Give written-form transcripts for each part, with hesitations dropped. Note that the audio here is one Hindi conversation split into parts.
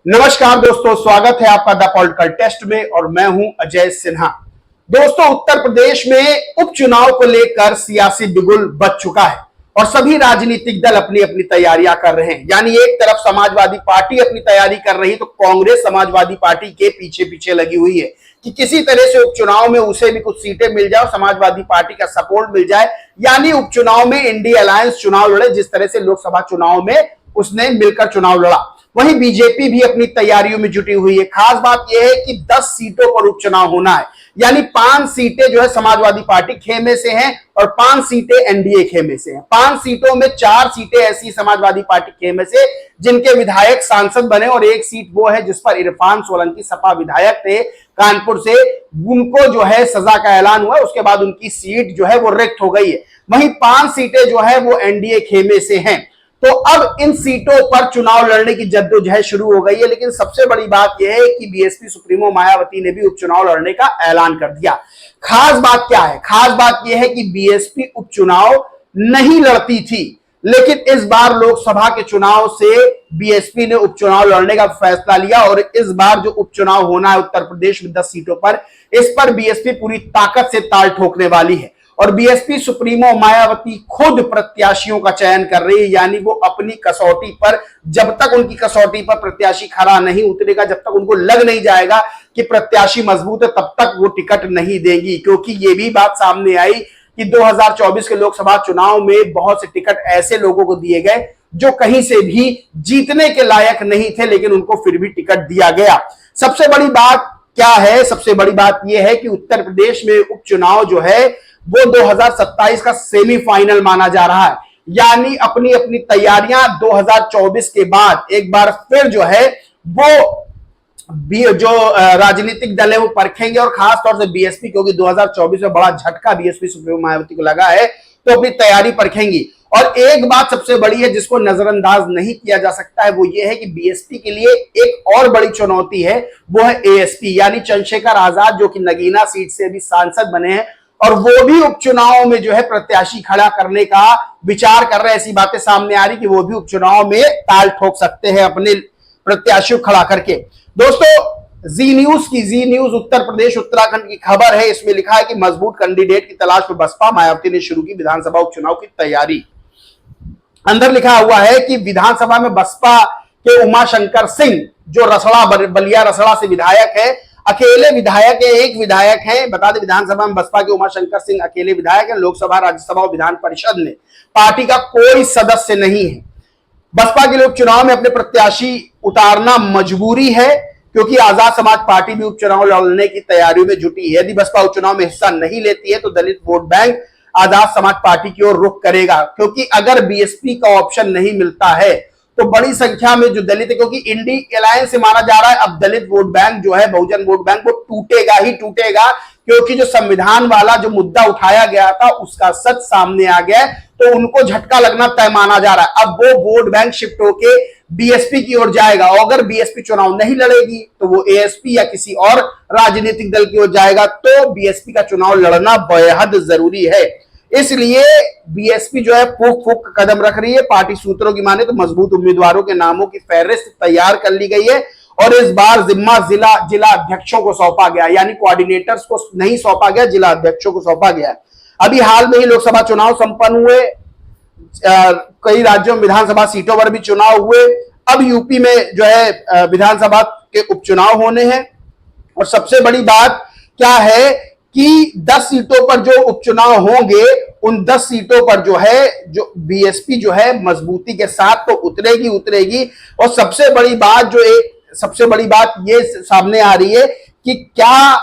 नमस्कार दोस्तों, स्वागत है आपका द पॉलिटिकल टेस्ट में और मैं हूं अजय सिन्हा। दोस्तों, उत्तर प्रदेश में उपचुनाव को लेकर सियासी बिगुल बच चुका है और सभी राजनीतिक दल अपनी अपनी तैयारियां कर रहे हैं। यानी एक तरफ समाजवादी पार्टी अपनी तैयारी कर रही तो कांग्रेस समाजवादी पार्टी के पीछे पीछे लगी हुई है कि किसी तरह से उपचुनाव में उसे भी कुछ सीटें मिल जाए और समाजवादी पार्टी का सपोर्ट मिल जाए, यानी उपचुनाव में इंडिया अलायंस चुनाव लड़े जिस तरह से लोकसभा चुनाव में उसने मिलकर चुनाव लड़ा। वहीं बीजेपी भी अपनी तैयारियों में जुटी हुई है। खास बात यह है कि 10 सीटों पर उपचुनाव होना है, यानी 5 सीटें जो है समाजवादी पार्टी खेमे से हैं और 5 सीटें एनडीए खेमे से हैं। 5 सीटों में 4 सीटें ऐसी समाजवादी पार्टी खेमे से जिनके विधायक सांसद बने और एक सीट वो है जिस पर इरफान सोलंकी सपा विधायक थे कानपुर से, उनको जो है सजा का ऐलान हुआ। उसके बाद उनकी सीट जो है वो रिक्त हो गई है। वहीं 5 सीटें जो है वो एनडीए खेमे से हैं। तो अब इन सीटों पर चुनाव लड़ने की जद्दोजहद शुरू हो गई है। लेकिन सबसे बड़ी बात यह है कि बीएसपी सुप्रीमो मायावती ने भी उपचुनाव लड़ने का ऐलान कर दिया। खास बात क्या है? खास बात यह है कि बीएसपी उपचुनाव नहीं लड़ती थी, लेकिन इस बार लोकसभा के चुनाव से बीएसपी ने उपचुनाव लड़ने का फैसला लिया और इस बार जो उपचुनाव होना है उत्तर प्रदेश में 10 सीटों पर, इस पर बीएसपी पूरी ताकत से ताल ठोकने वाली है। और बीएसपी सुप्रीमो मायावती खुद प्रत्याशियों का चयन कर रही है, यानी वो अपनी कसौटी पर, जब तक उनकी कसौटी पर प्रत्याशी खरा नहीं उतरेगा, जब तक उनको लग नहीं जाएगा कि प्रत्याशी मजबूत है, तब तक वो टिकट नहीं देंगी। क्योंकि ये भी बात सामने आई कि 2024 के लोकसभा चुनाव में बहुत से टिकट ऐसे लोगों को दिए गए जो कहीं से भी जीतने के लायक नहीं थे, लेकिन उनको फिर भी टिकट दिया गया। सबसे बड़ी बात क्या है? सबसे बड़ी बात यह है कि उत्तर प्रदेश में उपचुनाव जो है वो 2027 का सेमीफाइनल माना जा रहा है। यानी अपनी अपनी तैयारियां 2024 के बाद एक बार फिर जो है वो जो राजनीतिक दल है वो परखेंगे और खास तौर से बीएसपी, क्योंकि 2024 में बड़ा झटका बीएसपी सुप्रीमो मायावती को लगा है, तो अपनी तैयारी परखेंगी। और एक बात सबसे बड़ी है जिसको नजरअंदाज नहीं किया जा सकता है, वो ये है कि बीएसपी के लिए एक और बड़ी चुनौती है, वो है एएसपी यानी चंद्रशेखर आजाद, जो कि नगीना सीट से भी सांसद बने हैं और वो भी उपचुनाव में जो है प्रत्याशी खड़ा करने का विचार कर रहे हैं। ऐसी बातें सामने आ रही कि वो भी उपचुनाव में ताल ठोक सकते हैं अपने प्रत्याशी खड़ा करके। दोस्तों, जी न्यूज उत्तर प्रदेश उत्तराखंड की खबर है। इसमें लिखा है कि मजबूत कैंडिडेट की तलाश में बसपा, मायावती ने शुरू की विधानसभा उपचुनाव की तैयारी। अंदर लिखा हुआ है कि विधानसभा में बसपा के उमाशंकर सिंह, जो रसड़ा बलिया रसड़ा से विधायक है, अकेले विधायक है, एक विधायक है। बता दें, विधानसभा में बसपा के उमाशंकर सिंह अकेले विधायक है। लोकसभा, राज्यसभा और विधान परिषद में पार्टी का कोई सदस्य नहीं है। बसपा के लिए उपचुनाव में अपने प्रत्याशी उतारना मजबूरी है, क्योंकि आजाद समाज पार्टी भी उपचुनाव लड़ने की तैयारियों में जुटी है। यदि बसपा उपचुनाव में हिस्सा नहीं लेती है तो दलित vote bank Azad Samaj party की ओर रुख करेगा, क्योंकि अगर बीएसपी का ऑप्शन नहीं मिलता है तो बड़ी संख्या में जो दलित है, क्योंकि इंडी अलायंस से माना जा रहा है अब दलित वोट बैंक जो है, बहुजन वोट बैंक, वो टूटेगा ही टूटेगा, क्योंकि जो संविधान वाला जो मुद्दा उठाया गया था उसका सच सामने आ गया, तो उनको झटका लगना तय माना जा रहा है। अब वो वोट बैंक शिफ्ट होके बीएसपी की ओर जाएगा और अगर बीएसपी चुनाव नहीं लड़ेगी तो वो एएसपी या किसी और राजनीतिक दल की ओर जाएगा। तो बीएसपी का चुनाव लड़ना बेहद जरूरी है। इसलिए बीएसपी जो है फूक फूक कदम रख रही है। पार्टी सूत्रों की माने तो मजबूत उम्मीदवारों के नामों की फहरिस्त तैयार कर ली गई है और इस बार जिम्मा जिला अध्यक्षों को सौंपा गया, यानी कोऑर्डिनेटर्स को नहीं सौंपा गया, जिला अध्यक्षों को सौंपा गया। अभी हाल में ही लोकसभा चुनाव संपन्न हुए, कई राज्यों में विधानसभा सीटों पर भी चुनाव हुए। अब यूपी में जो है विधानसभा के उपचुनाव होने हैं और सबसे बड़ी बात क्या है कि 10 सीटों पर जो उपचुनाव होंगे उन 10 सीटों पर जो है जो बीएसपी जो है मजबूती के साथ तो उतरेगी। और सबसे बड़ी बात ये सामने आ रही है कि क्या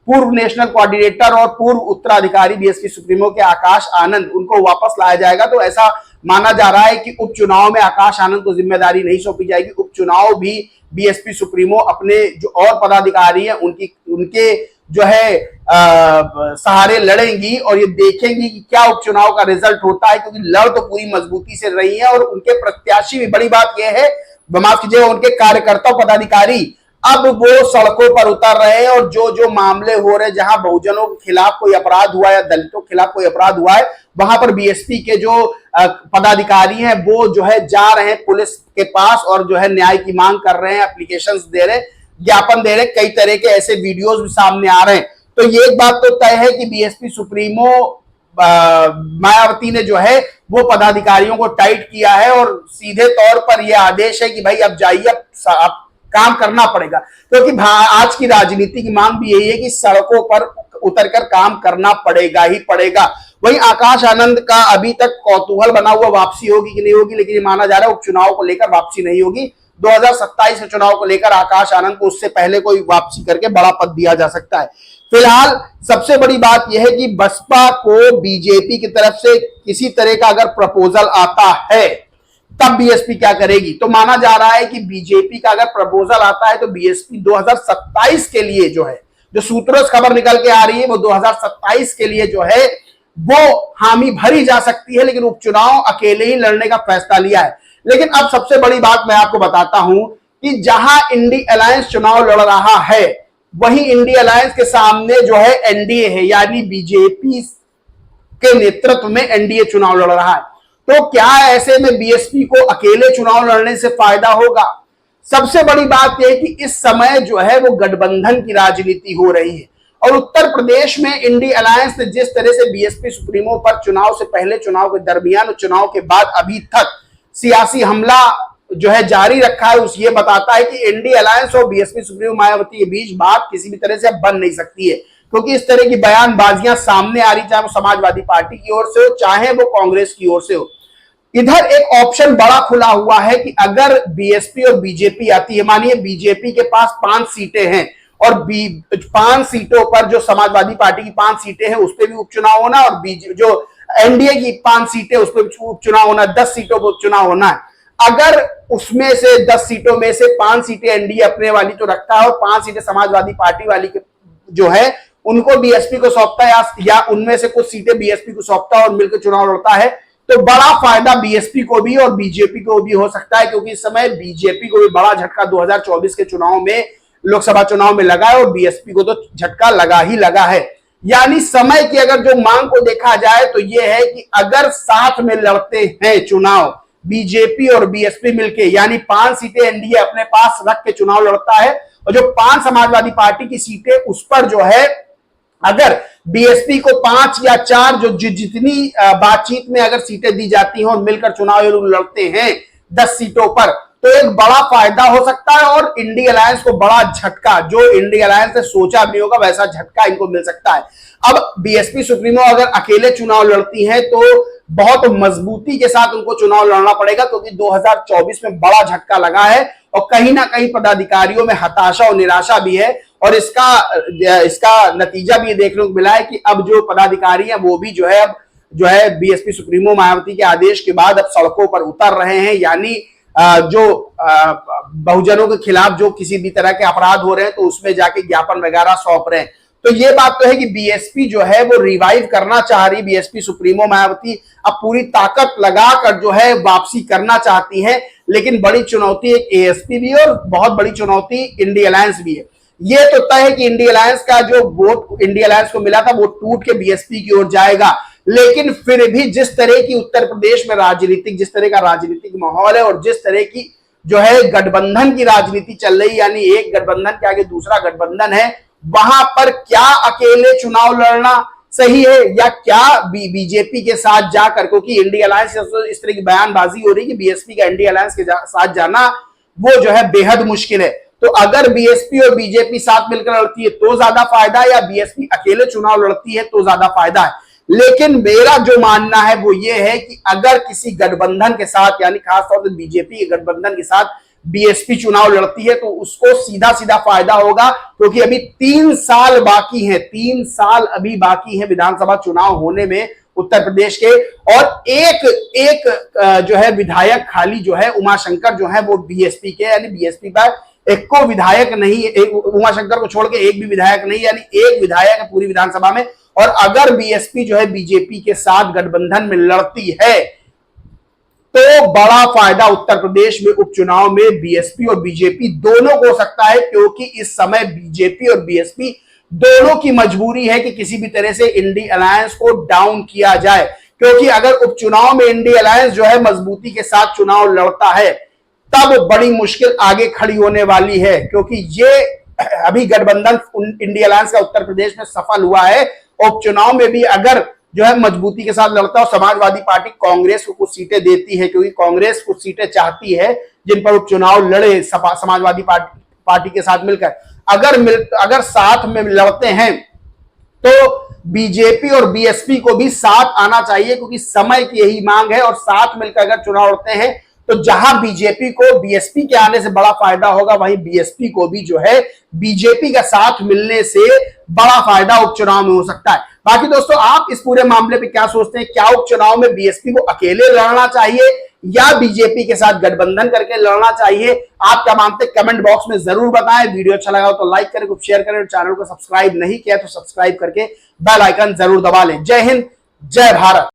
पूर्व नेशनल कोऑर्डिनेटर और पूर्व उत्तराधिकारी बीएसपी सुप्रीमो के आकाश आनंद, उनको वापस लाया जाएगा। तो ऐसा माना जा रहा है कि उपचुनाव में आकाश आनंद को जिम्मेदारी नहीं सौंपी जाएगी। उपचुनाव भी बीएसपी सुप्रीमो अपने जो और पदाधिकारी हैं उनके जो है सहारे लड़ेंगी और ये देखेंगी कि क्या उपचुनाव का रिजल्ट होता है, क्योंकि लड़ तो पूरी मजबूती से रही है और उनके प्रत्याशी भी, बड़ी बात यह है, माफ कीजिएगा, उनके कार्यकर्ता पदाधिकारी अब वो सड़कों पर उतर रहे हैं और जो जो मामले हो रहे हैं, जहां बहुजनों के खिलाफ कोई अपराध हुआ है या दलितों के खिलाफ कोई अपराध हुआ है, वहां पर बीएसपी के जो पदाधिकारी हैं वो जो है जा रहे हैं पुलिस के पास और जो है न्याय की मांग कर रहे हैं, एप्लीकेशंस दे रहे हैं, ज्ञापन दे रहे हैं। कई तरह के ऐसे वीडियोस भी सामने आ रहे हैं। तो ये एक बात तो तय है कि बीएसपी सुप्रीमो मायावती ने जो है वो पदाधिकारियों को टाइट किया है और सीधे तौर पर यह आदेश है कि भाई अब जाइए, अब काम करना पड़ेगा, क्योंकि आज की राजनीति की मांग भी यही है कि सड़कों पर उतरकर काम करना पड़ेगा ही पड़ेगा। वहीं आकाश आनंद का अभी तक कौतूहल बना हुआ, वापसी होगी कि नहीं होगी, लेकिन ये माना जा रहा है उपचुनाव को लेकर वापसी नहीं होगी। 2027 के चुनाव को लेकर आकाश आनंद को उससे पहले कोई वापसी करके बड़ा पद दिया जा सकता है। फिलहाल सबसे बड़ी बात यह है कि बसपा को बीजेपी की तरफ से किसी तरह का अगर प्रपोजल आता है तब बीएसपी क्या करेगी। तो माना जा रहा है कि बीजेपी का अगर प्रपोजल आता है तो बीएसपी 2027 के लिए जो है, जो सूत्रों से खबर निकल के आ रही है, वो 2027 के लिए जो है वो हामी भरी जा सकती है, लेकिन उपचुनाव अकेले ही लड़ने का फैसला लिया है। लेकिन अब सबसे बड़ी बात मैं आपको बताता हूं कि जहां इंडी अलायंस चुनाव लड़ रहा है, वहीं इंडी अलायंस के सामने जो है एनडीए है, यानी बीजेपी के नेतृत्व में एनडीए चुनाव लड़ रहा है। तो क्या ऐसे में बीएसपी को अकेले चुनाव लड़ने से फायदा होगा? सबसे बड़ी बात यह है कि इस समय जो है वो गठबंधन की राजनीति हो रही है और उत्तर प्रदेश में इंडी अलायंस ने जिस तरह से बीएसपी सुप्रीमो पर चुनाव से पहले, चुनाव के दरमियान और चुनाव के बाद अभी तक सियासी हमला जो है जारी रखा है, उस ये बताता है कि इंडी अलायंस और बीएसपी सुप्रीमो मायावती के बीच बात किसी भी तरह से अब बन नहीं सकती है, क्योंकि इस तरह की बयानबाजियां सामने आ रही, चाहे वो समाजवादी पार्टी की ओर से हो, चाहे वो कांग्रेस की ओर से हो। इधर एक ऑप्शन बड़ा खुला हुआ है कि अगर बीएसपी और बीजेपी आती है, मानिए बीजेपी के पास 5 सीटें हैं और 5 सीटों पर जो समाजवादी पार्टी की 5 सीटें हैं उस पर भी उपचुनाव होना और जो एनडीए की 5 सीटें उस पर उपचुनाव होना, 10 सीटों पर उपचुनाव होना है। अगर उसमें से 10 सीटों में से 5 सीटें एनडीए अपने वाली तो रखता है और 5 सीटें समाजवादी पार्टी वाली के जो है उनको बीएसपी को सौंपता है या उनमें से कुछ सीटें बीएसपी को सौंपता है और मिलकर चुनाव लड़ता है, तो बड़ा फायदा बीएसपी को भी और बीजेपी को भी हो सकता है, क्योंकि इस समय बीजेपी को भी बड़ा झटका 2024 के चुनाव में, लोकसभा चुनाव में लगा है और बीएसपी को तो झटका लगा ही लगा है। यानी समय की अगर जो मांग को देखा जाए तो यह है कि अगर साथ में लड़ते हैं चुनाव बीजेपी और बीएसपी मिलके, यानी 5 सीटें एनडीए अपने पास रख के चुनाव लड़ता है और जो 5 समाजवादी पार्टी की सीटें उस पर जो है अगर बीएसपी को 5 या 4 जो जितनी बातचीत में अगर सीटें दी जाती हैं और मिलकर चुनाव लड़ते हैं 10 सीटों पर, तो एक बड़ा फायदा हो सकता है और इंडी अलायंस को बड़ा झटका, जो इंडी अलायंस ने सोचा भी होगा वैसा झटका इनको मिल सकता है। अब बीएसपी सुप्रीमो अगर अकेले चुनाव लड़ती है तो बहुत मजबूती के साथ उनको चुनाव लड़ना पड़ेगा, क्योंकि 2024 में बड़ा झटका लगा है और कहीं ना कहीं पदाधिकारियों में हताशा और निराशा भी है और इसका नतीजा भी देखने को मिला है कि अब जो पदाधिकारी हैं वो भी जो है बीएसपी सुप्रीमो मायावती के आदेश के बाद अब सड़कों पर उतर रहे हैं, यानी जो बहुजनों के खिलाफ जो किसी भी तरह के अपराध हो रहे हैं तो उसमें जाके ज्ञापन वगैरह सौंप रहे हैं। तो ये बात तो है कि बीएसपी जो है वो रिवाइव करना चाह रही, बीएसपी सुप्रीमो मायावती अब पूरी ताकत लगाकर जो है वापसी करना चाहती है, लेकिन बड़ी चुनौती एक एएसपी भी है और बहुत बड़ी चुनौती इंडी अलायंस भी है। ये तो तय है कि इंडी अलायंस का जो वोट इंडी अलायंस को मिला था वो टूट के बीएसपी की ओर जाएगा, लेकिन फिर भी जिस तरह की उत्तर प्रदेश में जिस तरह का राजनीतिक माहौल है और जिस तरह की जो है गठबंधन की राजनीति चल रही, यानी एक गठबंधन के आगे दूसरा गठबंधन है, वहां पर क्या अकेले चुनाव लड़ना सही है या क्या बीजेपी के साथ जाकर, क्योंकि इंडी अलायंस इस तरह की बयानबाजी हो रही है कि बीएसपी का इंडी अलायंस के साथ जाना वो जो है बेहद मुश्किल है। तो अगर बीएसपी और बीजेपी साथ मिलकर लड़ती है तो ज्यादा फायदा है या बीएसपी अकेले चुनाव लड़ती है तो ज्यादा फायदा है। लेकिन मेरा जो मानना है वो ये है कि अगर किसी गठबंधन के साथ, यानी खासतौर से बीजेपी के गठबंधन के साथ बीएसपी चुनाव लड़ती है तो उसको सीधा सीधा फायदा होगा, क्योंकि अभी 3 साल बाकी हैं, 3 साल अभी बाकी है विधानसभा चुनाव होने में उत्तर प्रदेश के, और एक जो है विधायक खाली जो है उमाशंकर जो है वो बीएसपी के, यानी बीएसपी का एक को विधायक नहीं, उमाशंकर को छोड़ के एक भी विधायक नहीं, यानी एक विधायक है पूरी विधानसभा में। और अगर बीएसपी जो है बीजेपी के साथ गठबंधन में लड़ती है तो बड़ा फायदा उत्तर प्रदेश में उपचुनाव में बीएसपी और बीजेपी दोनों को हो सकता है, क्योंकि इस समय बीजेपी और बीएसपी दोनों की मजबूरी है कि किसी भी तरह से इंडी अलायंस को डाउन किया जाए, क्योंकि अगर उपचुनाव में इंडी अलायंस जो है मजबूती के साथ चुनाव लड़ता है तब बड़ी मुश्किल आगे खड़ी होने वाली है, क्योंकि ये अभी गठबंधन इंडी अलायंस का उत्तर प्रदेश में सफल हुआ है। उपचुनाव में भी अगर जो है मजबूती के साथ लड़ता है, समाजवादी पार्टी कांग्रेस को कुछ सीटें देती है, क्योंकि कांग्रेस कुछ सीटें चाहती है जिन पर उपचुनाव लड़े समाजवादी पार्टी के साथ मिलकर। अगर साथ में लड़ते हैं तो बीजेपी और बीएसपी को भी साथ आना चाहिए, क्योंकि समय की यही मांग है। और साथ मिलकर अगर चुनाव लड़ते हैं तो जहां बीजेपी को बीएसपी के आने से बड़ा फायदा होगा, वहीं बीएसपी को भी जो है बीजेपी का साथ मिलने से बड़ा फायदा उपचुनाव में हो सकता है। बाकी दोस्तों, आप इस पूरे मामले पे क्या सोचते हैं? क्या उपचुनाव में बीएसपी को अकेले लड़ना चाहिए या बीजेपी के साथ गठबंधन करके लड़ना चाहिए? आप क्या मानते हैं? कमेंट बॉक्स में जरूर बताएं। वीडियो अच्छा लगा हो तो लाइक करें, शेयर करें, और चैनल को सब्सक्राइब नहीं किया तो सब्सक्राइब करके बेल आइकन जरूर दबा लें। जय हिंद, जय भारत।